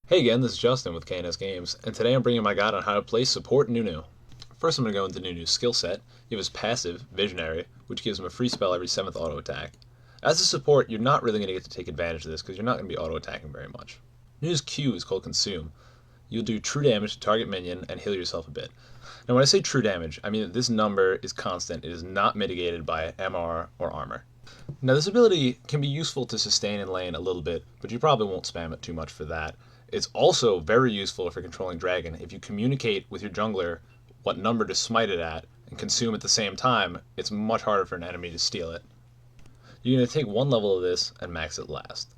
Hey again, this is Justin with KNS Games, and today I'm bringing my guide on how to play support Nunu. First I'm going to go into Nunu's skill set. You have his passive, Visionary, which gives him a free spell every 7th auto attack. As a support, you're not really going to get to take advantage of this because you're not going to be auto attacking very much. Nunu's Q is called Consume. You'll do true damage to target minion and heal yourself a bit. Now when I say true damage, I mean that this number is constant. It is not mitigated by MR or armor. Now this ability can be useful to sustain in lane a little bit, but you probably won't spam it too much for that. It's also very useful for controlling Dragon. If you communicate with your jungler what number to smite it at and consume at the same time, it's much harder for an enemy to steal it. You're going to take one level of this and max it last.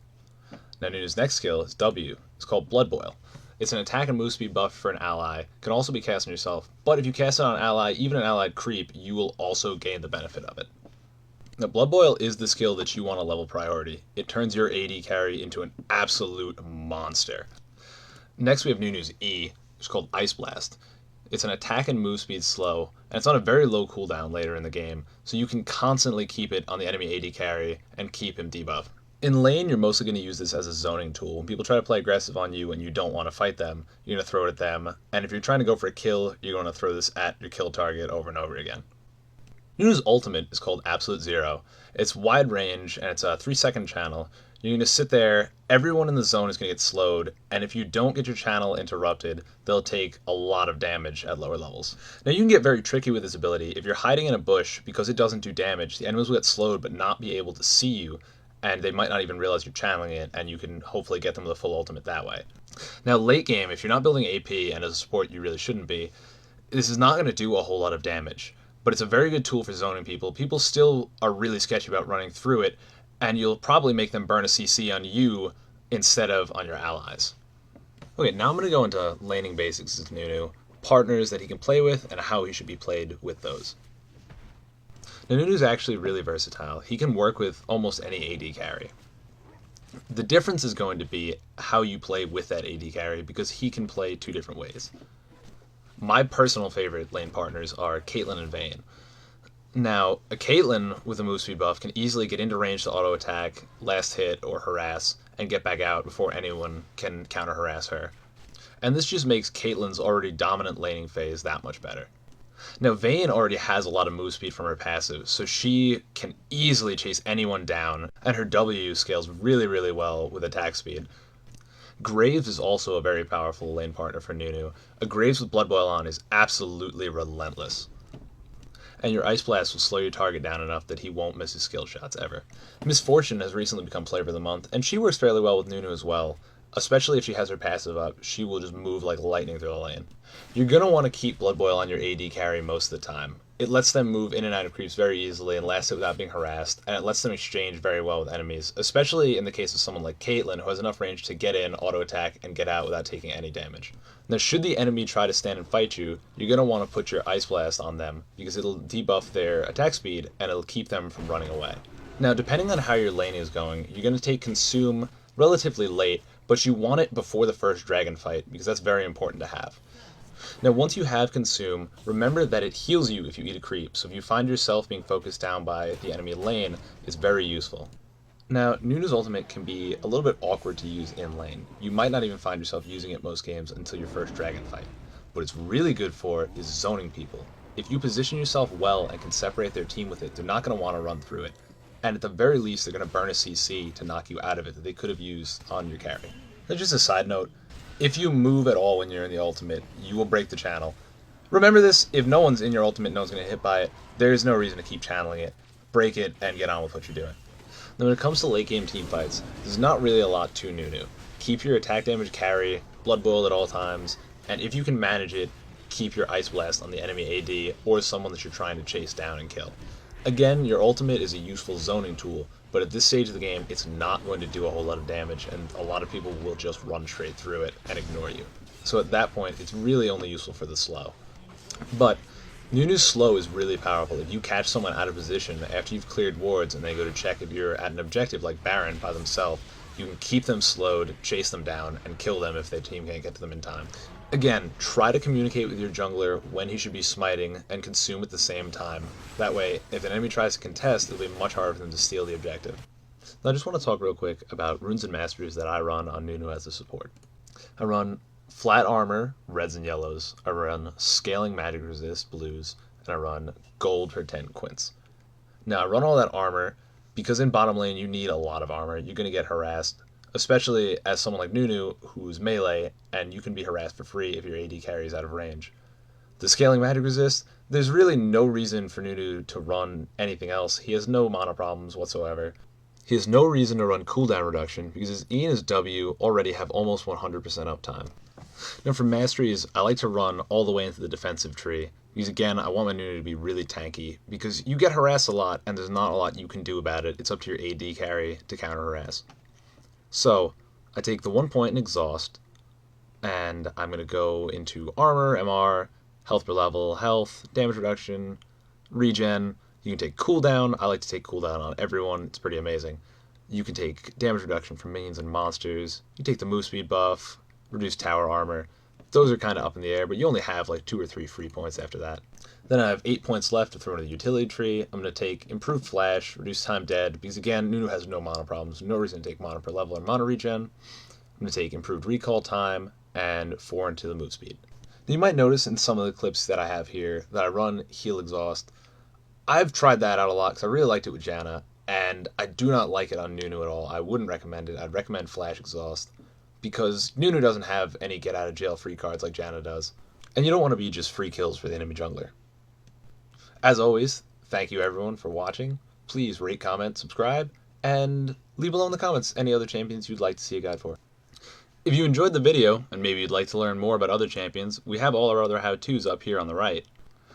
Now Nunu's next skill is W. It's called Blood Boil. It's an attack and move speed buff for an ally. It can also be cast on yourself, but if you cast it on an ally, even an allied creep, you will also gain the benefit of it. Now Blood Boil is the skill that you want to level priority. It turns your AD carry into an absolute monster. Next we have Nunu's E, which is called Ice Blast. It's an attack and move speed slow, and it's on a very low cooldown later in the game, so you can constantly keep it on the enemy AD carry and keep him debuff. In lane, you're mostly going to use this as a zoning tool. When people try to play aggressive on you and you don't want to fight them, you're going to throw it at them, and if you're trying to go for a kill, you're going to throw this at your kill target over and over again. Nunu's ultimate is called Absolute Zero. It's wide range and it's a 3-second channel. You're going to sit there, everyone in the zone is going to get slowed, and if you don't get your channel interrupted, they'll take a lot of damage at lower levels. Now you can get very tricky with this ability. If you're hiding in a bush, because it doesn't do damage, the enemies will get slowed but not be able to see you, and they might not even realize you're channeling it, and you can hopefully get them with a full ultimate that way. Now late game, if you're not building AP, and as a support you really shouldn't be, this is not going to do a whole lot of damage. But it's a very good tool for zoning people. People still are really sketchy about running through it, and you'll probably make them burn a CC on you instead of on your allies. Okay, now I'm going to go into laning basics with Nunu, partners that he can play with, and how he should be played with those. Now Nunu's actually really versatile. He can work with almost any AD carry. The difference is going to be how you play with that AD carry, because he can play two different ways. My personal favorite lane partners are Caitlyn and Vayne. Now, a Caitlyn with a move speed buff can easily get into range to auto attack, last hit, or harass, and get back out before anyone can counter harass her. And this just makes Caitlyn's already dominant laning phase that much better. Now, Vayne already has a lot of move speed from her passive, so she can easily chase anyone down, and her W scales really, really well with attack speed. Graves is also a very powerful lane partner for Nunu. A Graves with Blood Boil on is absolutely relentless. And your Ice Blast will slow your target down enough that he won't miss his skill shots ever. Miss Fortune has recently become Player of the Month, and she works fairly well with Nunu as well. Especially if she has her passive up, she will just move like lightning through the lane. You're going to want to keep Blood Boil on your AD carry most of the time. It lets them move in and out of creeps very easily and last it without being harassed, and it lets them exchange very well with enemies, especially in the case of someone like Caitlyn, who has enough range to get in, auto attack, and get out without taking any damage. Now should the enemy try to stand and fight you, you're going to want to put your Ice Blast on them, because it'll debuff their attack speed, and it'll keep them from running away. Now depending on how your lane is going, you're going to take Consume relatively late, but you want it before the first dragon fight, because that's very important to have. Now once you have Consume, remember that it heals you if you eat a creep, so if you find yourself being focused down by the enemy lane, it's very useful. Now Nunu's ultimate can be a little bit awkward to use in lane. You might not even find yourself using it most games until your first dragon fight. What it's really good for is zoning people. If you position yourself well and can separate their team with it, they're not going to want to run through it. And at the very least, they're going to burn a CC to knock you out of it that they could have used on your carry. Now just a side note, if you move at all when you're in the ultimate, you will break the channel. Remember this, if no one's in your ultimate, no one's going to hit by it, there's no reason to keep channeling it. Break it and get on with what you're doing. Now when it comes to late game team fights, there's not really a lot to Nunu. Keep your attack damage carry, Blood Boil at all times, and if you can manage it, keep your Ice Blast on the enemy AD or someone that you're trying to chase down and kill. Again, your ultimate is a useful zoning tool, but at this stage of the game, it's not going to do a whole lot of damage, and a lot of people will just run straight through it and ignore you. So at that point, it's really only useful for the slow. But Nunu's slow is really powerful. If you catch someone out of position after you've cleared wards and they go to check if you're at an objective like Baron by themselves, you can keep them slowed, chase them down, and kill them if their team can't get to them in time. Again, try to communicate with your jungler when he should be smiting and consume at the same time. That way, if an enemy tries to contest, it'll be much harder for them to steal the objective. Now I just want to talk real quick about runes and masters that I run on Nunu as a support. I run flat armor, reds and yellows. I run scaling magic resist, blues. And I run gold for 10 quints. Now I run all that armor because in bottom lane you need a lot of armor. You're going to get harassed, especially as someone like Nunu who's melee, and you can be harassed for free if your AD carries out of range. The scaling magic resist, there's really no reason for Nunu to run anything else. He has no mana problems whatsoever. He has no reason to run cooldown reduction because his E and his W already have almost 100% uptime. Now for masteries, I like to run all the way into the defensive tree because again, I want my Nunu to be really tanky because you get harassed a lot and there's not a lot you can do about it. It's up to your AD carry to counter harass. So I take the 1 point in exhaust and I'm going to go into armor, MR, health per level, health, damage reduction, regen. You can take cooldown. I like to take cooldown on everyone. It's pretty amazing. You can take damage reduction from minions and monsters. You take the move speed buff, reduce tower armor. Those are kind of up in the air, but you only have like 2 or 3 free points after that. Then I have 8 points left to throw into the utility tree. I'm going to take improved flash, reduce time dead, because again, Nunu has no mana problems. No reason to take mana per level or mana regen. I'm going to take improved recall time and 4 into the move speed. Now you might notice in some of the clips that I have here that I run heal exhaust. I've tried that out a lot because I really liked it with Janna, and I do not like it on Nunu at all. I wouldn't recommend it. I'd recommend Flash Exhaust because Nunu doesn't have any get out of jail free cards like Janna does, and you don't want to be just free kills for the enemy jungler. As always, thank you everyone for watching. Please rate, comment, subscribe, and leave below in the comments any other champions you'd like to see a guide for. If you enjoyed the video, and maybe you'd like to learn more about other champions, we have all our other how-tos up here on the right.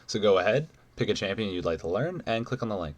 So go ahead, pick a champion you'd like to learn, and click on the link.